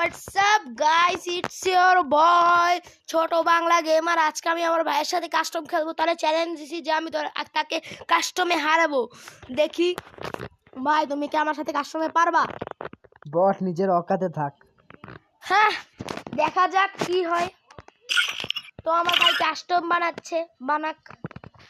WhatsApp guys, it's your বয় ছোট Bangla gamer. আজকে আমি আমার ভাইয়ের সাথে কাস্টম খেলবো। তাহলে চ্যালেঞ্জ দিছি যে আমি তাকে কাস্টমে হারাবো। দেখি ভাই, তুমি কি আমার সাথে কাস্টমে পারবা? বট নিজের অকাতে থাক। হ্যাঁ, দেখা যাক কি হয়। তো আমার ভাই কাস্টম বানাচ্ছে,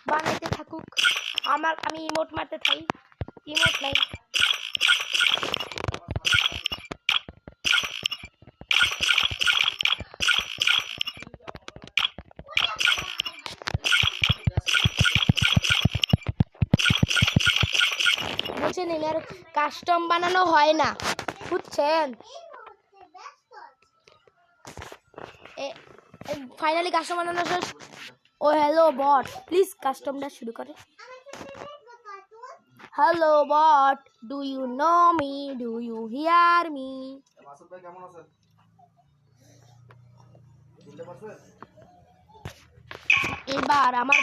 বানাইতে থাকুক। আমি ইমোট মারতে থাকি। ইমোট নাই। বুঝছেন, এর কাস্টম বানানো হয় না, বুঝছেন? ফাইনালি কাস্টম বানানো শেষ। ও হ্যালো বট, প্লিজ কাস্টমটা শুরু করে। Hello bot, do you know me, do you hear me? Masud ভাই কেমন আছেন? বুঝতে পারছেন? এবার আমার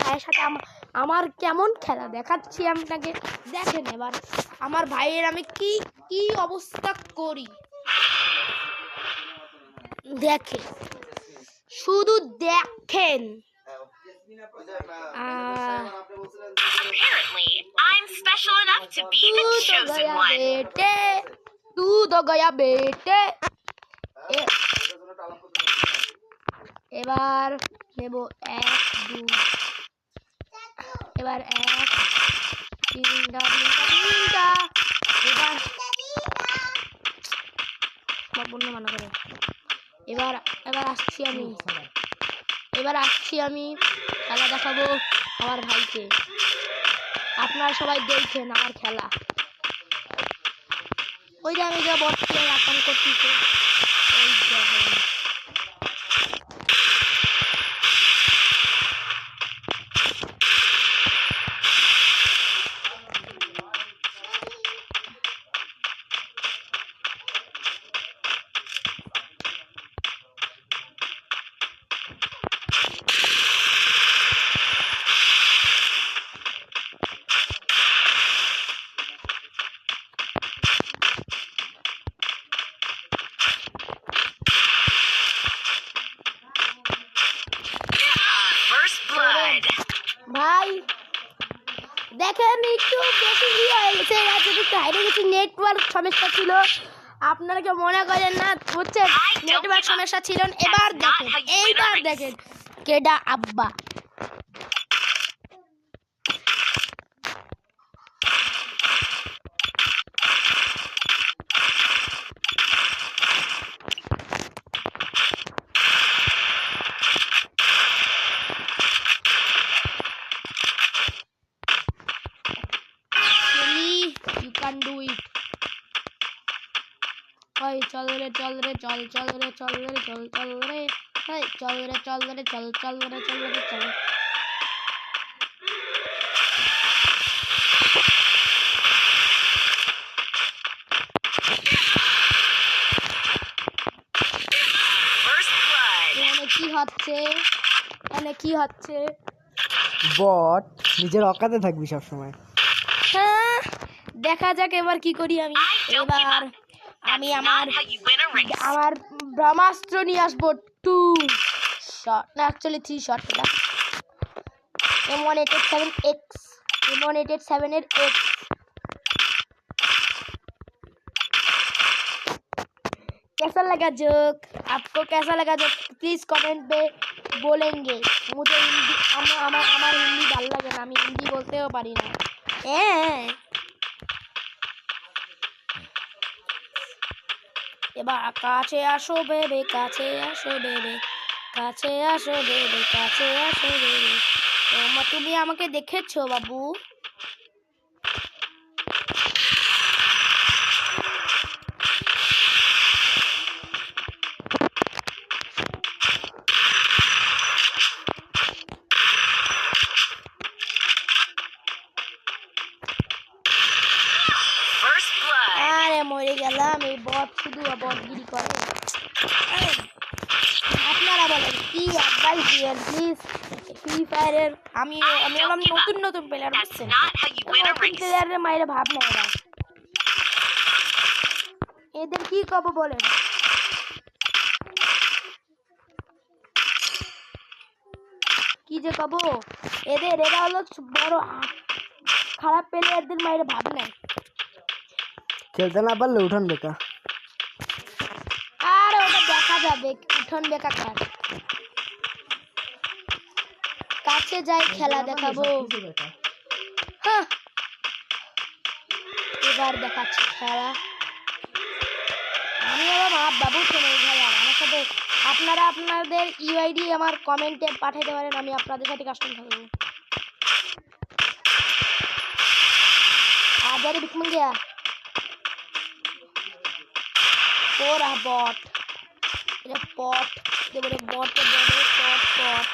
ভাইয়ের সাথে আমার কেমন খেলা দেখাচ্ছি আপনাকে। দেখেন এবার আমার ভাইয়ের আমি কি অবস্থা করি। দেখেন, শুধু দেখেন। Apparently, I'm special enough to be the chosen one. तू तो गया बेटे। এবার নেব 1 2, এবার 1 তিনটা। এবার আসছি আমি খেলা দেখাবো আমার ভাইকে। আপনারা সবাই দেখছেন আমার খেলা। ওই যে আমি যা বসে রাখান করতেছি, ওই দেখেন। ভাই দেখেন, একটু বেশি হয়ে গেছে, হাইরে গেছি। নেটওয়ার্ক সমস্যা ছিল, আপনারা কেউ মনে করেন না, বুঝছেন? নেটওয়ার্ক সমস্যা ছিল। এইবার দেখেন কেডা আব্বা। You can do it. ওই চল রে চল। এখানে কি হচ্ছে? বট নিজের অকাতে থাকবি সব সময়। হ্যাঁ, দেখা যাক এবার কি করি আমি। এবার আমি আমার ব্রহ্মাস্ত্র নিয়ে আসবো। 2 শট না, অ্যাকচুয়ালি 3 শট। এটা M187X, M187 এর X। कैसा लगा जोक? आपको कैसा लगा जोक? प्लीज कमेंट पे बोलेंगे। मुझे हिंदी আমার হিন্দি ভালো লাগে না, আমি হিন্দি বলতেও পারি না। এবার কাছে আসো বেবে, কাছে আসো বেবে। তুমি আমাকে দেখেছো বাবু? আরে মরে গেলাম। এই বট শুধু বটগিরি করে। আপনারা বলেন কি অ্যাডভাইস দিবেন প্লিজ? ফ্রি ফায়ারের আমি হলাম নতুন প্লেয়ার, বুঝছেন? প্লেয়ারের মায়ের ভাব নেয় এরা। এদের কি কব বলেন? যে কব এরা হলো বড় খারাপ প্লেয়ারদের মাইরে ভাব নাই। খেলতে না পারলে উঠান বেকা। আর ওটা দেখা যাবে উঠন বেকা কার কাছে যাই খেলা দেখাবো। হ্যাঁ, এবার দেখাচ্ছি খেলা। আমি আবার বাবু শোনো ভাই, আমার সাথে আপনারা আপনাদের ইউআইডি আমার কমেন্টে পাঠাতে পারেন, আমি আপনাদের সাথে কাস্টম খেলবো। আজারে বিকমন গিয়া ওরা বট, এটা পট দেবরে বট দেবরে পট পট।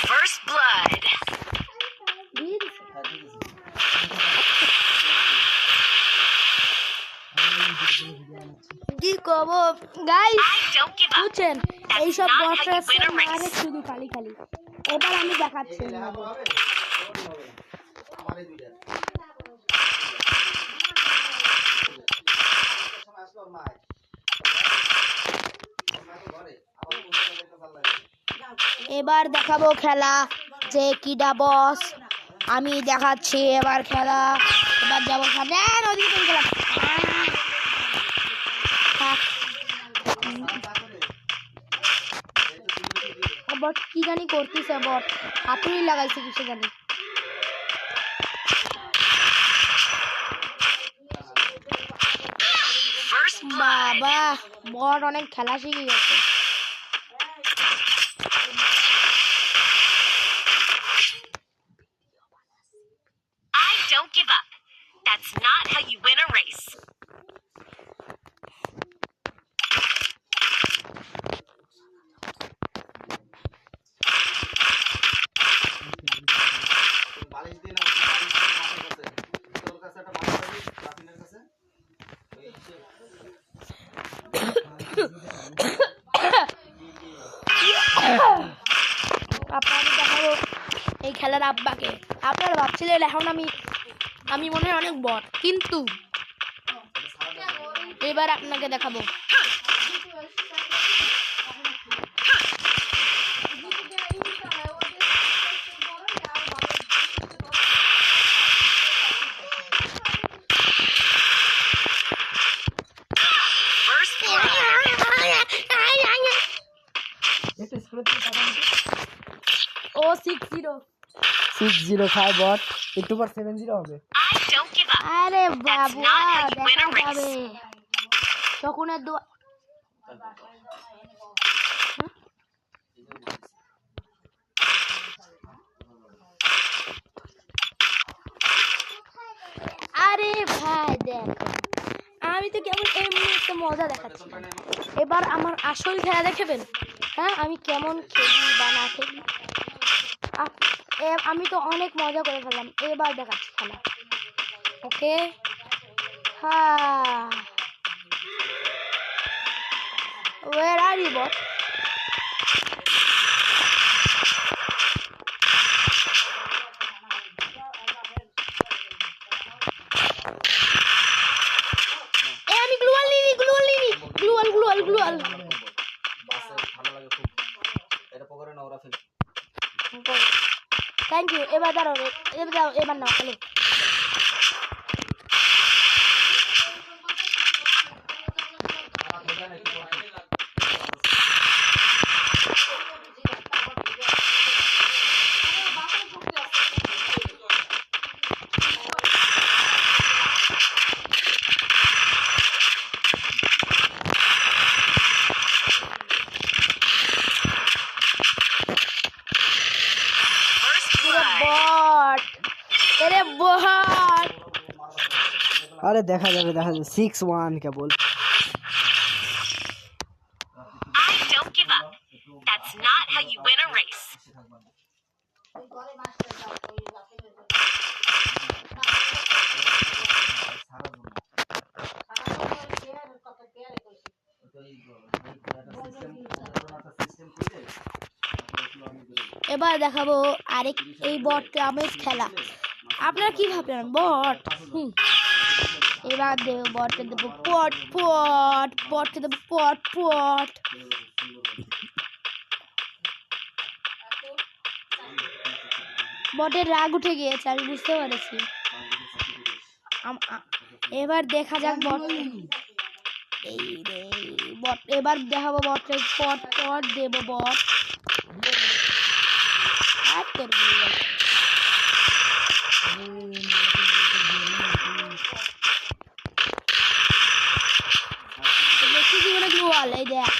First blood. কি কব guys, I don't give up. বুঝছেন এইসব not how you বটরা win a race. মারে শুধু খালি খালি। এবার আমি দেখাচ্ছি এবার দেখাবো খেলা যে কিডা বস। আমি দেখাচ্ছি এবার খেলা। এবার যাবো সামনে ওদিকে খেলা। বট কি জানি করতেছে, বট হাতুড়ি লাগাইছে কিছু জানি। First blood. বাবা বট অনেক খেলা শিখে গেছে। I don't give up. That's not how you win a race. আপনাদের দেখাবো এই খেলার আব্বাকে। আপনারা ভাবছিলেন এখন আমি মনে হয় অনেক বট, কিন্তু এবার আপনাকে দেখাবো। First blood. ও 6-0 605 বট, একটু পর 70 হবে। I don't give up. আরে That's Babu not how you win দেখা a race. যাবে তখন আর আরে ভাই দেখ, আমি তো কেমন এমনি একটা মজা দেখাচ্ছি। এবার আমার আসল খেলা দেখাবেন। হ্যাঁ, আমি কেমন খেলি বা না খেলি আমি তো অনেক মজা করে ফেললাম। এবার দেখাচ্ছি খেলা। ওকে, হ্যাঁ, where are you bot? আমি গ্লুয়াল নিনি গ্লুয়াল থ্যাংক ইউ। এবার দাঁড়াও, এবার নাও হ্যালো। First blood. বট, এরে বট আরে দেখা যাবে 6-1 কেবল। I don't give up. That's not how you win a race. এবার দেখাবো আরেক এই বটটা আমার খেলা। আপনারা কি ভাবলেন বট? এবার দেবো বটকে দেবো পট পট, বটকে দেবো পট পট। বটের রাগ উঠে গিয়েছে, আমি বুঝতে পেরেছি। এবার দেখা যাক বট। এই রে বট, এবার দেখাবো বটের পট পট দেবো বট। আর তোর বেশি জীবনে কি বল? এই দেখ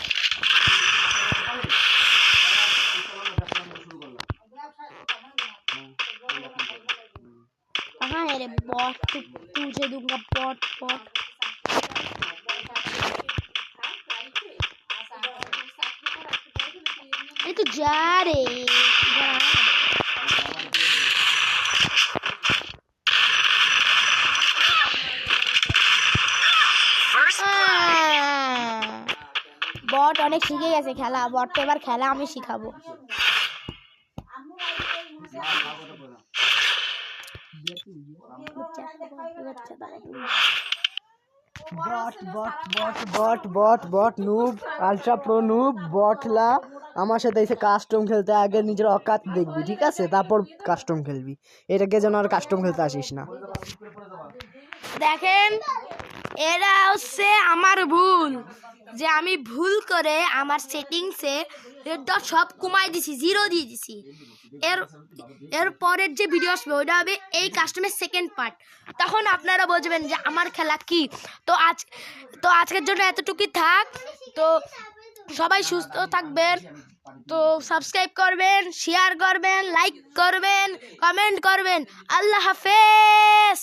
कहाँ है रे बॉट? तुझे दूंगा पॉट पॉट। ये तो जा रे বট অনেক শিখে গেছে খেলা। বট এবার খেলা আমি শিখাবো। বট নুব, আলট্রা প্রো নুব, বটলা আমার সাথে এসে কাস্টম খেলতে। আগে নিজের অকাত দেখবি, ঠিক আছে? তারপর কাস্টম খেলবি। এটাকে যেন আর কাস্টম খেলতে আসিস না। দেখেন, এরা হচ্ছে আমার ভুল, যে আমি ভুল করে আমার সেটিংসে সব কমাই দিছি, 0 দিয়ে দিছি। এর পরের যে ভিডিও আসবে ওইটা হবে এই কাস্টমের সেকেন্ড পার্ট। তখন আপনারা বুঝবেন যে আমার খেলা কি। তো আজকের জন্য এতটুকুই থাক। তো সবাই সুস্থ থাকবেন। তো সাবস্ক্রাইব করবেন, শেয়ার করবেন, লাইক করবেন, কমেন্ট করবেন। আল্লাহ হাফেজ।